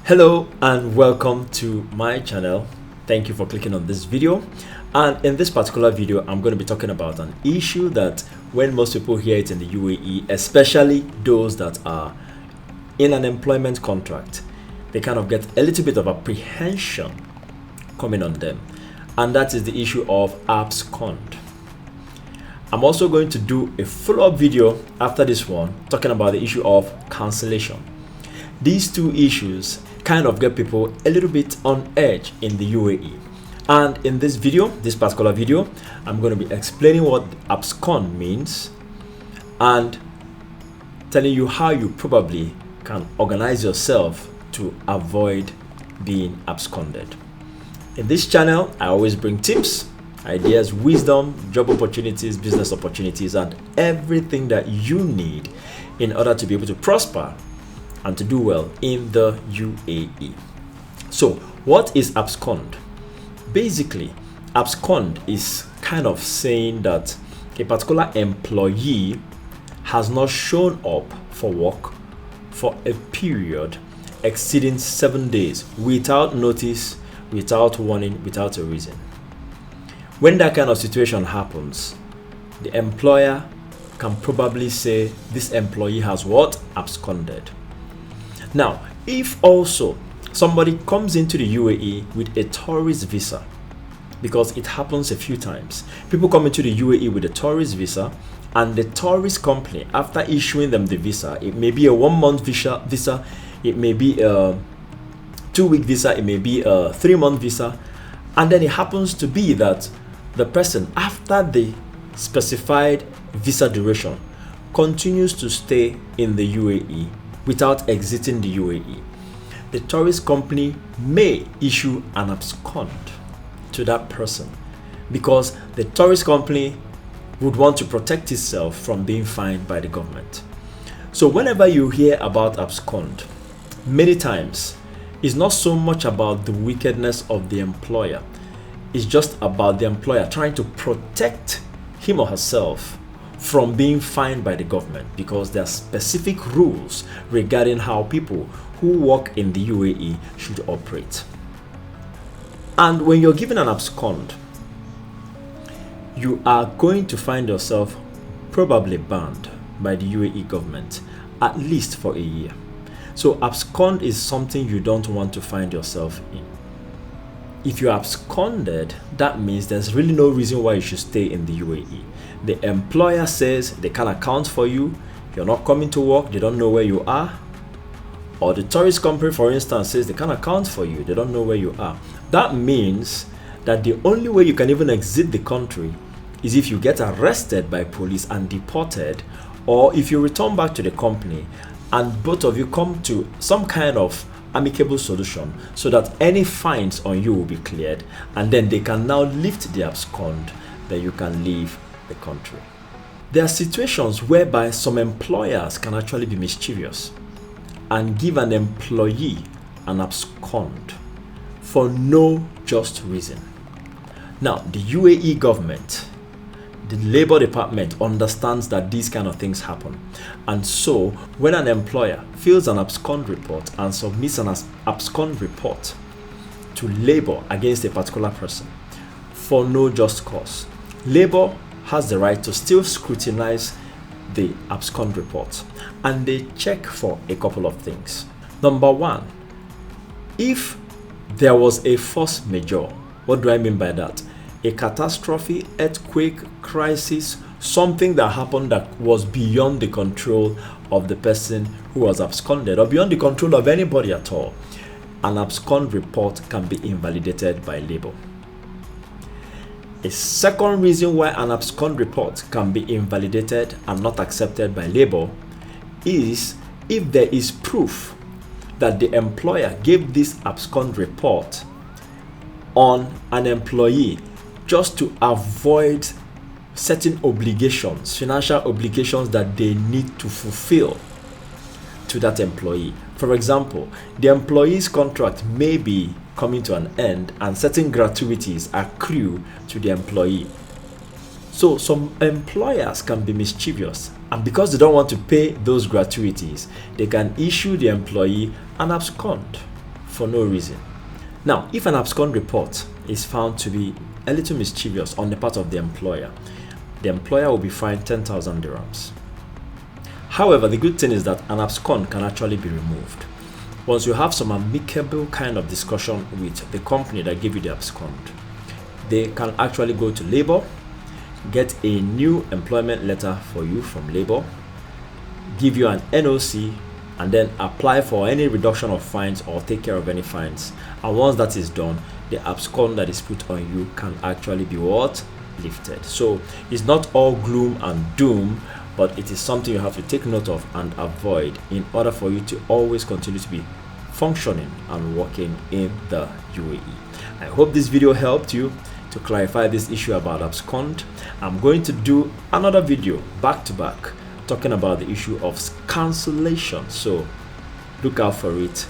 Hello and welcome to my channel. Thank you for clicking on this video. And in this particular video, I'm going to be talking about an issue that when most people hear it in the UAE, especially those that are in an employment contract, they kind of get a little bit of apprehension coming on them. And that is the issue of ABSCOND. I'm also going to do a follow-up video after this one talking about the issue of cancellation. These two issues kind of get people a little bit on edge in the UAE. And in this video, this particular video, I'm going to be explaining what ABSCOND means and telling you how you probably can organize yourself to avoid being absconded. In this channel, I always bring tips, ideas, wisdom, job opportunities, business opportunities, and everything that you need in order to be able to prosper and to do well in the UAE. So, what is ABSCOND? Basically, ABSCOND is kind of saying that a particular employee has not shown up for work for a period exceeding 7 days without notice, without warning, without a reason. When that kind of situation happens, the employer can probably say this employee has what? Absconded. Now, if also somebody comes into the UAE with a tourist visa, because it happens a few times, people come into the UAE with a tourist visa, and the tourist company, after issuing them the visa, it may be a 1 month visa, it may be a 2-week visa, it may be a 3-month visa, and then it happens to be that the person, after the specified visa duration, continues to stay in the UAE without exiting the UAE. The tourist company may issue an abscond to that person because the tourist company would want to protect itself from being fined by the government. So whenever you hear about abscond, many times it's not so much about the wickedness of the employer. It's just about the employer trying to protect him or herself from being fined by the government, because there are specific rules regarding how people who work in the UAE should operate. And when you're given an abscond, you are going to find yourself probably banned by the UAE government, at least for a year. So abscond is something you don't want to find yourself in. If you're absconded, that means there's really no reason why you should stay in the UAE. The employer says they can't account for you, you're not coming to work, they don't know where you are. Or the tourist company, for instance, says they can't account for you, they don't know where you are. That means that the only way you can even exit the country is if you get arrested by police and deported, or if you return back to the company and both of you come to some kind of amicable solution so that any fines on you will be cleared, and then they can now lift the abscond, then you can leave the country. There are situations whereby some employers can actually be mischievous and give an employee an abscond for no just reason. Now, the UAE government, the Labor Department, understands that these kind of things happen. And so, when an employer files an abscond report and submits an abscond report to Labor against a particular person for no just cause, Labor has the right to still scrutinize the abscond report, and they check for a couple of things. Number one, if there was a force majeure. What do I mean by that? A catastrophe, earthquake, crisis, something that happened that was beyond the control of the person who was absconded, or beyond the control of anybody at all, an abscond report can be invalidated by Labor. A second reason why an abscond report can be invalidated and not accepted by Labor is if there is proof that the employer gave this abscond report on an employee just to avoid certain obligations, financial obligations that they need to fulfill to that employee. For example, the employee's contract may be coming to an end and certain gratuities accrue to the employee. So some employers can be mischievous, and because they don't want to pay those gratuities, they can issue the employee an abscond. for no reason. Now, if an ABSCOND report is found to be a little mischievous on the part of the employer will be fined 10,000 dirhams. However, the good thing is that an ABSCOND can actually be removed. Once you have some amicable kind of discussion with the company that gave you the ABSCOND, they can actually go to labor, get a new employment letter for you from labor, give you an NOC, and then apply for any reduction of fines or take care of any fines. And once that is done, the ABSCOND that is put on you can actually be what? Lifted. So it's not all gloom and doom, but it is something you have to take note of and avoid in order for you to always continue to be functioning and working in the UAE. I hope this video helped you to clarify this issue about ABSCOND. I'm going to do another video back to back talking about the issue of cancellation, so look out for it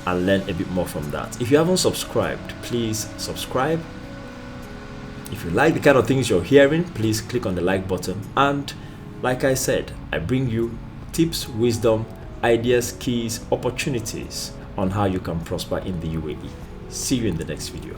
and learn a bit more from that. If you haven't subscribed, please subscribe. If you like the kind of things you're hearing, please click on the like button. And like I said, I bring you tips, wisdom, ideas, keys, opportunities on how you can prosper in the UAE. See you in the next video.